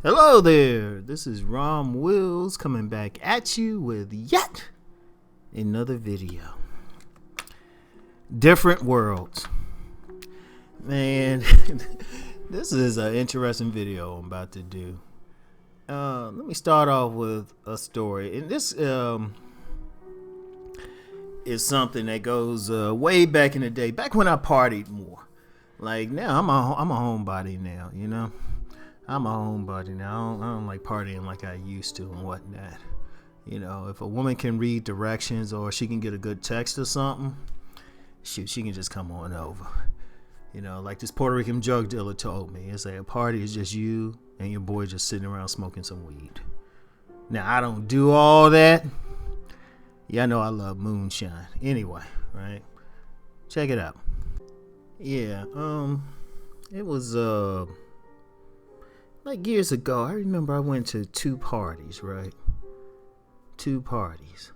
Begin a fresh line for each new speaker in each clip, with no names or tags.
Hello there, this is Rom Wills coming back at you with yet another video. Different worlds. Man, this is an interesting video I'm about to do. Let me start off with a story. And this is something that goes way back in the day, back when I partied more. Like now, I'm a homebody now, you know. I'm a homebody now. I don't like partying like I used to and whatnot. You know, if a woman can read directions or she can get a good text or something, shoot, she can just come on over. You know, like this Puerto Rican drug dealer told me, it's like a party is just you and your boy just sitting around smoking some weed. Now, I don't do all that. Yeah, I know I love moonshine. Anyway, right? Check it out. Yeah, it was like years ago. I remember I went to two parties, right? Two parties.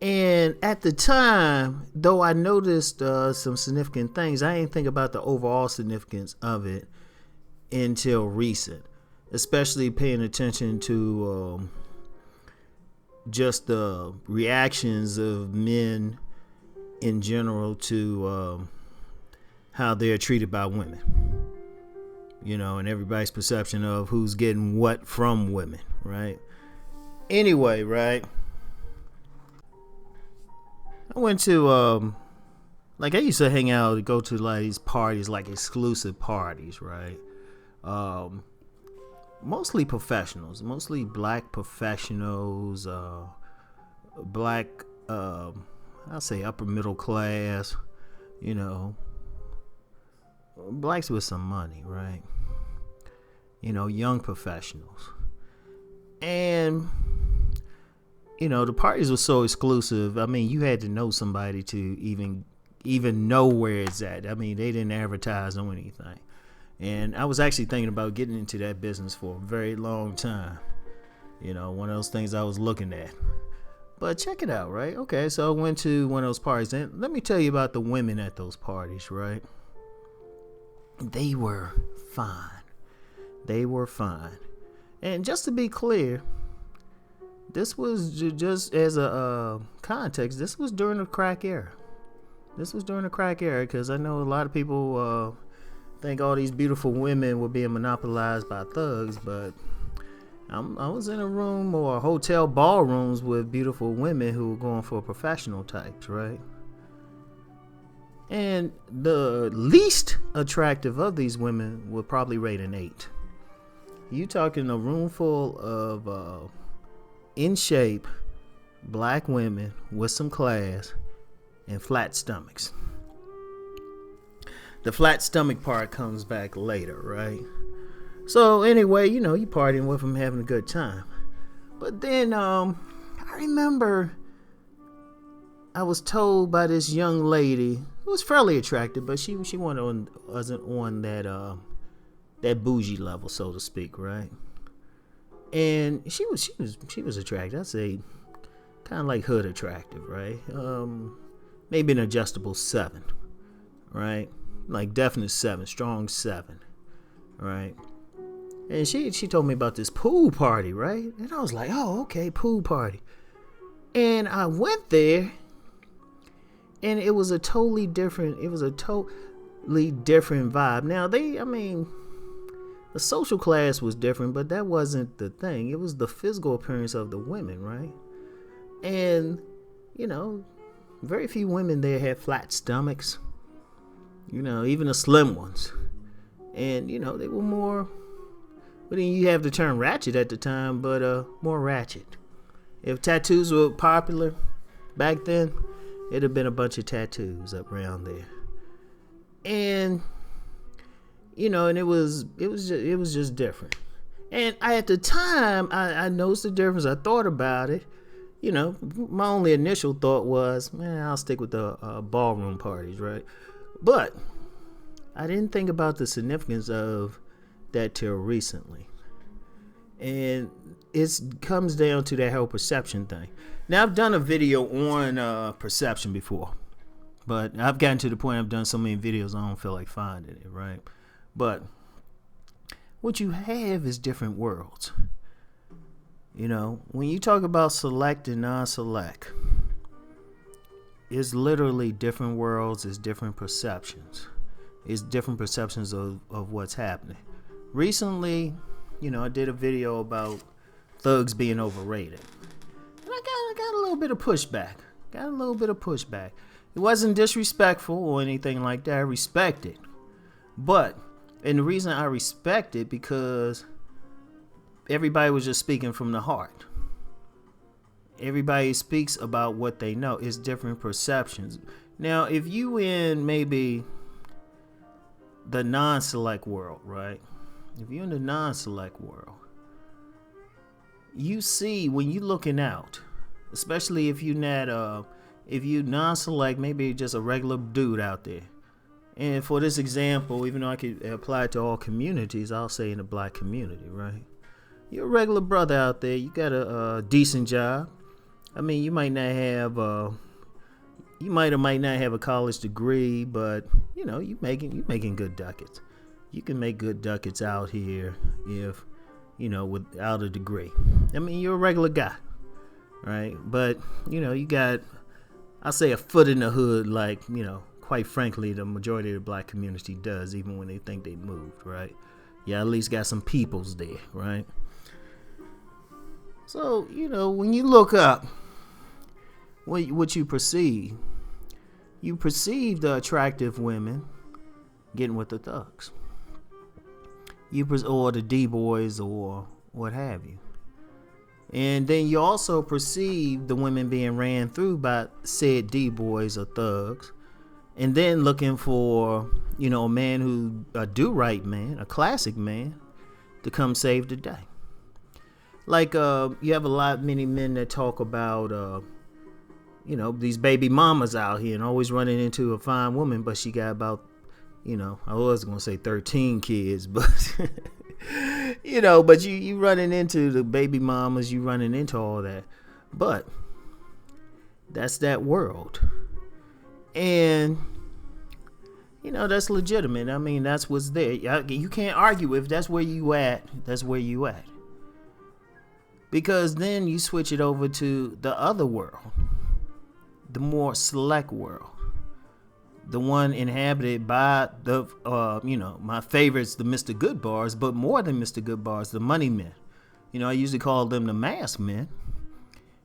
And at the time, though I noticed some significant things, I didn't think about the overall significance of it until recent. Especially paying attention to just the reactions of men in general to how they're treated by women. You know, and everybody's perception of who's getting what from women, right? Anyway, right? I went to, like I used to hang out, go to like these parties, like exclusive parties, right? Mostly professionals, mostly black professionals, black, I'll say upper middle class, you know, blacks with some money, right? You know, young professionals. And, you know, the parties were so exclusive. I mean, you had to know somebody to even know where it's at. I mean, they didn't advertise on anything. And I was actually thinking about getting into that business for a very long time. You know, one of those things I was looking at. But check it out, right? Okay, so I went to one of those parties. And let me tell you about the women at those parties, right? They were fine. They were fine. And just to be clear, this was just as a context, this was during the crack era. This was during the crack era because I know a lot of people think all these beautiful women were being monopolized by thugs, but I was in a room or hotel ballrooms with beautiful women who were going for professional types, right? And the least attractive of these women would probably rate an 8. You talking a room full of in shape black women with some class and flat stomachs. The flat stomach part comes back later, right? So anyway, you know, you partying with them, having a good time. But then I remember I was told by this young lady who was fairly attractive, but she wasn't on that bougie level, so to speak, right? And she was attractive. I'd say kind of like hood attractive, right? Maybe an adjustable 7, right? Like definite 7, strong 7, right? And she told me about this pool party, right? And I was like, oh, okay, pool party. And I went there, and it was a totally different vibe. Now the social class was different, but that wasn't the thing. It was the physical appearance of the women, right? And, you know, very few women there had flat stomachs. You know, even the slim ones. And, you know, they were more, but then you have the term ratchet at the time, but more ratchet. If tattoos were popular back then, it'd have been a bunch of tattoos up around there. And, you know, and it was just different. And at the time, I noticed the difference. I thought about it. You know, my only initial thought was, man, I'll stick with the ballroom parties, right? But I didn't think about the significance of that till recently. And it comes down to that whole perception thing. Now, I've done a video on perception before. But I've gotten to the point I've done so many videos I don't feel like finding it, right? But What you have is different worlds. When you talk about select and non-select, it's literally different worlds, it's different perceptions. It's different perceptions of what's happening. Recently, I did a video about thugs being overrated. And I got a little bit of pushback. It wasn't disrespectful or anything like that. I respect it. And the reason I respect it because everybody was just speaking from the heart. Everybody speaks about what they know. It's different perceptions. Now, if you in maybe the non-select world, right? If you're in the non-select world, you see when you're looking out, especially if you're not, if you non-select, maybe just a regular dude out there. And for this example, even though I could apply it to all communities, I'll say in the black community, right? You're a regular brother out there. You got a decent job. I mean, you might not have you might or might not have a college degree, but you making good ducats. You can make good ducats out here if without a degree. I mean, you're a regular guy, right? But you got, I say, a foot in the hood, like quite frankly, the majority of the black community does, even when they think they moved, right? Yeah, at least got some peoples there, right? So, when you look up, what you perceive the attractive women getting with the thugs. Or the D-boys or what have you. And then you also perceive the women being ran through by said D-boys or thugs. And then looking for, a man a do-right man, a classic man, to come save the day. Like, you have many men that talk about, these baby mamas out here and always running into a fine woman, but she got about, I was going to say 13 kids, but, but you running into the baby mamas, you running into all that. But that's that world. And, that's legitimate. I mean, that's what's there. You can't argue if that's where you at. That's where you at. Because then you switch it over to the other world, the more select world, the one inhabited by the, my favorites, the Mr. Goodbars, but more than Mr. Goodbars, the money men. I usually call them the mask men,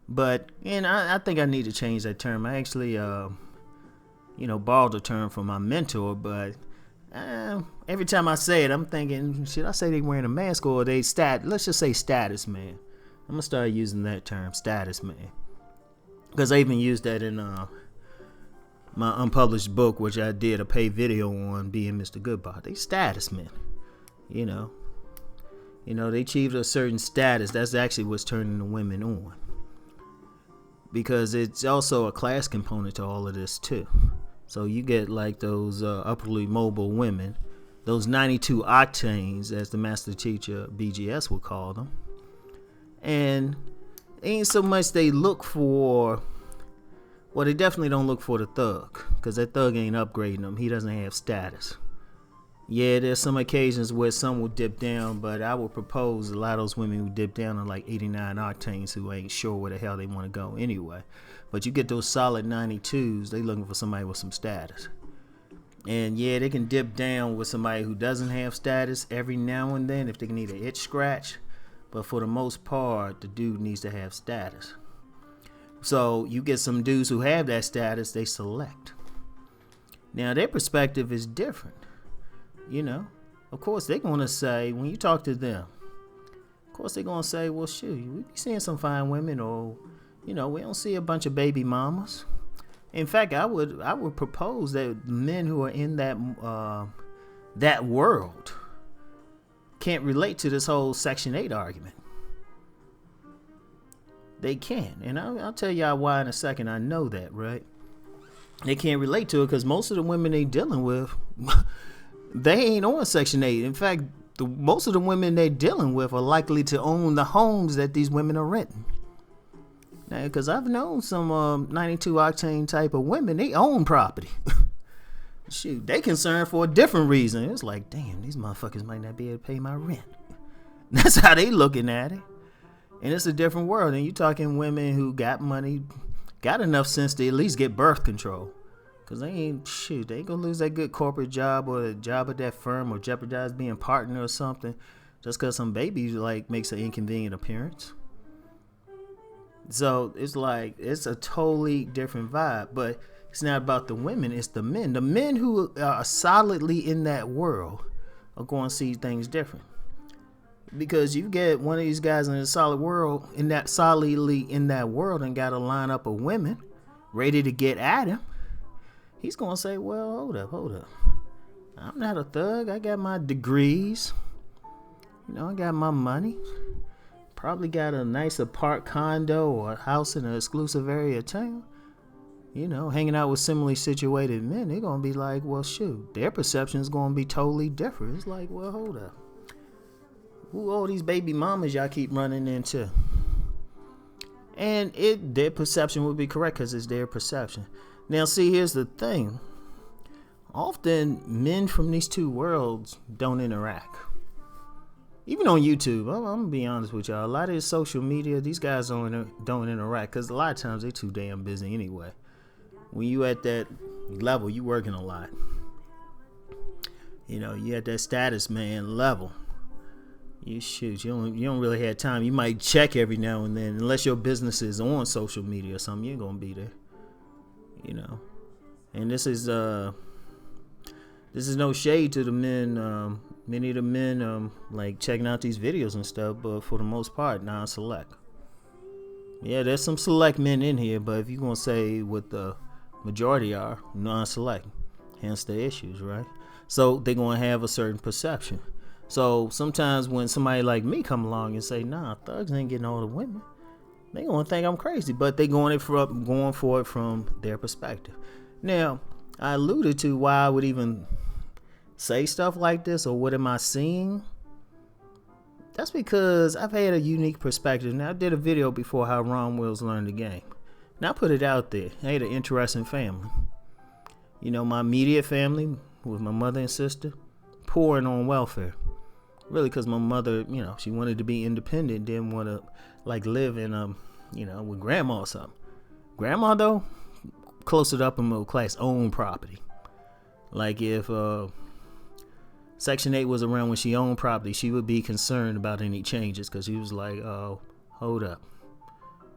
but, and I think I need to change that term. I actually, borrowed the term from my mentor, but every time I say it, I'm thinking, should I say they wearing a mask or let's just say status man. I'm going to start using that term, status man. Because I even used that in my unpublished book, which I did a paid video on, being Mr. Goodbar. They status men. They achieved a certain status. That's actually what's turning the women on. Because it's also a class component to all of this, too. So you get like those upperly mobile women, those 92 octanes, as the master teacher BGS would call them. And ain't so much they look for, well, they definitely don't look for the thug, because that thug ain't upgrading them. He doesn't have status. Yeah, there's some occasions where some will dip down, but I would propose a lot of those women who dip down are like 89 octanes who ain't sure where the hell they want to go anyway. But you get those solid 92s, they looking for somebody with some status. And yeah, they can dip down with somebody who doesn't have status every now and then if they need an itch scratch. But for the most part, the dude needs to have status. So you get some dudes who have that status, they select. Now their perspective is different. Of course they're going to say, when you talk to them, of course they're going to say, well, shoot, we be seeing some fine women, or, we don't see a bunch of baby mamas. In fact, I would propose that men who are in that world can't relate to this whole Section 8 argument. They can't. And I'll tell y'all why in a second. I know that, right? They can't relate to it because most of the women they dealing with, they ain't on Section 8. In fact, most of the women they're dealing with are likely to own the homes that these women are renting. Now, because I've known some 92 octane type of women, they own property. shoot, they concerned for a different reason. It's like, damn, these motherfuckers might not be able to pay my rent. That's how they looking at it. And it's a different world. And you talking women who got money, got enough sense to at least get birth control. Because they ain't gonna lose that good corporate job or a job at that firm or jeopardize being partner or something just because some baby like makes an inconvenient appearance. So it's like, it's a totally different vibe. But it's not about the women, it's the men. The men who are solidly in that world are going to see things different. Because you get one of these guys in a solid world, solidly in that world, and got a lineup of women ready to get at him. He's going to say, well, hold up. I'm not a thug. I got my degrees. I got my money. Probably got a nice apart condo or a house in an exclusive area of town. Hanging out with similarly situated men. They're going to be like, well, shoot. Their perception is going to be totally different. It's like, well, hold up. Who all these baby mamas y'all keep running into? And their perception would be correct because it's their perception. Now, see, here's the thing. Often, men from these two worlds don't interact. Even on YouTube, I'm going to be honest with y'all. A lot of this social media, these guys don't interact because a lot of times they're too damn busy anyway. When you at that level, you working a lot. You at that status man level. You don't really have time. You might check every now and then, unless your business is on social media or something. You ain't gonna be there, And this is no shade to the men. Many of the men like checking out these videos and stuff, but for the most part, non-select. Yeah, there's some select men in here, but if you're gonna say what the majority are, non-select, hence the issues, right? So they're gonna have a certain perception. So sometimes when somebody like me come along and say, nah, thugs ain't getting all the women, they gonna think I'm crazy, but they going for it from their perspective. Now, I alluded to why I would even say stuff like this, or what am I seeing? That's because I've had a unique perspective. Now, I did a video before how Ron Wills learned the game. Now, I put it out there. I had an interesting family. My immediate family with my mother and sister, poor and on welfare. Really, because my mother, she wanted to be independent, didn't want to live in with grandma or something. Grandma, though, closer to upper middle class, owned property. Like if Section 8 was around when she owned property, she would be concerned about any changes because she was like, oh, hold up.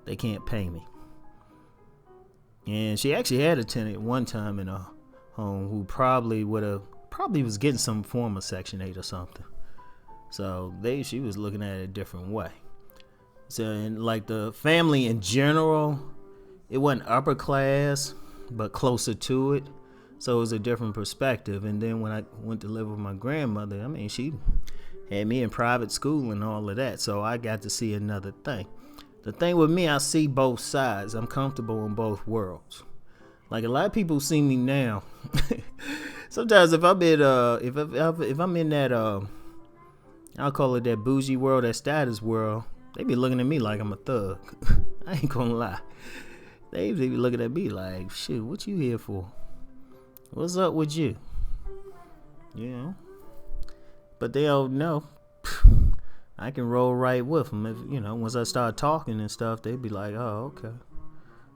They can't pay me. And she actually had a tenant one time in a home who probably was getting some form of Section 8 or something. So she was looking at it a different way. So, and like the family in general, it wasn't upper class, but closer to it. So it was a different perspective. And then when I went to live with my grandmother, she had me in private school and all of that. So I got to see another thing. The thing with me, I see both sides. I'm comfortable in both worlds. Like a lot of people see me now. Sometimes if I'm in if I'm in that I'll call it that bougie world, that status world, they be looking at me like I'm a thug. I ain't gonna lie. They be looking at me like, shit, what you here for? What's up with you? But they don't know. I can roll right with them. If, once I start talking and stuff, they be like, oh, okay.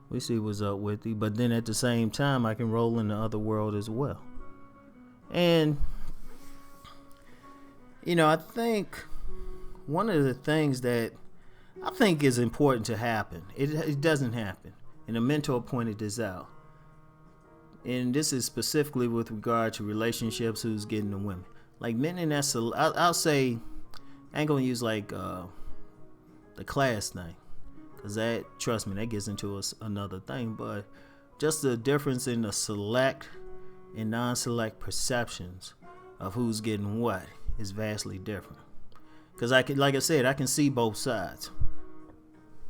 We see what's up with you. But then at the same time, I can roll in the other world as well. And I think one of the things that I think is important to happen, it doesn't happen. And a mentor pointed this out. And this is specifically with regard to relationships, who's getting the women. Like men in that, I'll say, I ain't going to use the class thing. Because that, trust me, that gets into another thing. But just the difference in the select and non-select perceptions of who's getting what is vastly different. Because I can see both sides.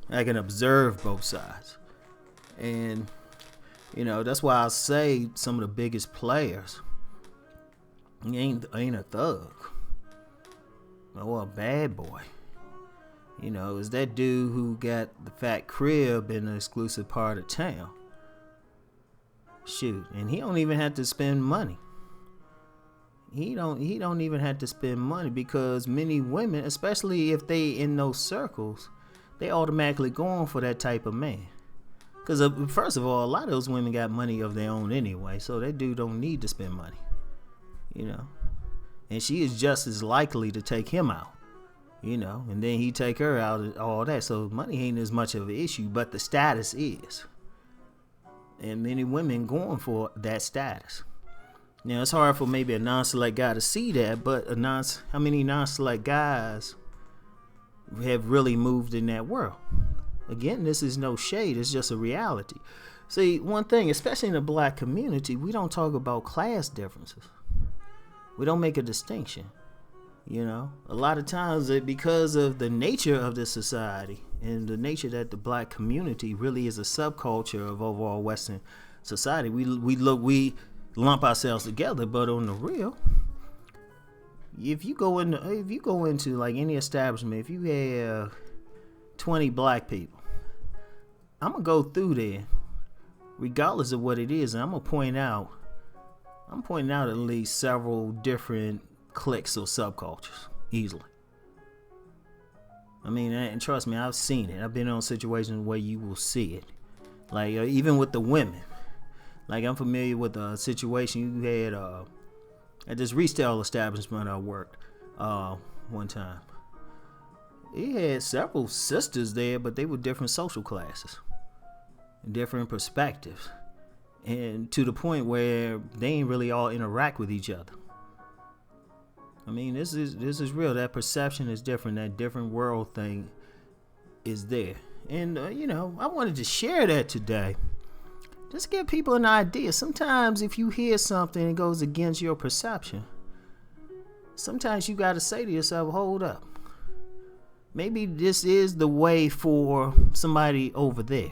I can observe both sides. And, that's why I say some of the biggest players ain't a thug or a bad boy. Is that dude who got the fat crib in an exclusive part of town. Shoot, and he don't even have to spend money. He don't even have to spend money, because many women, especially if they in those circles, they automatically going for that type of man. Because first of all, a lot of those women got money of their own anyway, so that dude don't need to spend money, and she is just as likely to take him out, and then he take her out and all that. So money ain't as much of an issue, but the status is, and many women going for that status. Now, it's hard for maybe a non-select guy to see that, but how many non-select guys have really moved in that world? Again, this is no shade. It's just a reality. See, one thing, especially in the black community, we don't talk about class differences. We don't make a distinction. A lot of times, because of the nature of this society and the nature that the black community really is a subculture of overall Western society, we lump ourselves together. But on the real, if you go into like any establishment, if you have 20 black people, I'm gonna go through there regardless of what it is, and I'm pointing out at least several different cliques or subcultures easily. I mean, and trust me, I've seen it. I've been in situations where you will see it, like even with the women. Like, I'm familiar with a situation you had at this retail establishment I worked one time. It had several sisters there, but they were different social classes, different perspectives, and to the point where they ain't really all interact with each other. I mean, this is real. That perception is different. That different world thing is there, and I wanted to share that today. Just give people an idea. Sometimes if you hear something that goes against your perception, sometimes you got to say to yourself, hold up. Maybe this is the way for somebody over there.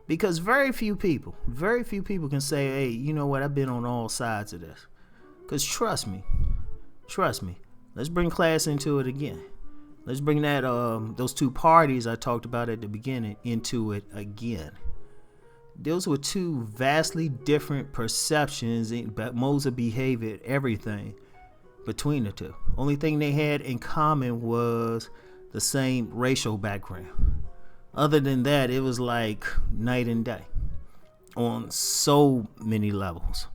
Because very few people can say, hey, you know what, I've been on all sides of this. Because trust me, let's bring class into it again. Let's bring that those two parties I talked about at the beginning into it again. Those were two vastly different perceptions, modes of behavior, everything between the two. Only thing they had in common was the same racial background. Other than that, it was like night and day on so many levels.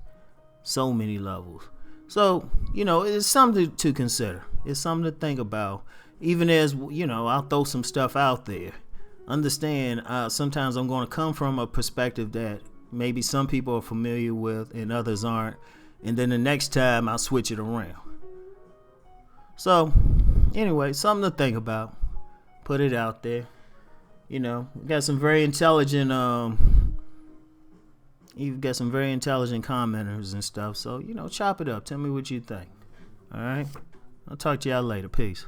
So, it's something to consider. It's something to think about. Even as, I'll throw some stuff out there. Understand, sometimes I'm going to come from a perspective that maybe some people are familiar with and others aren't. And then the next time I'll switch it around. So, anyway, something to think about. Put it out there. We got some very intelligent, you've got some very intelligent commenters and stuff. So, chop it up. Tell me what you think. All right. I'll talk to y'all later. Peace.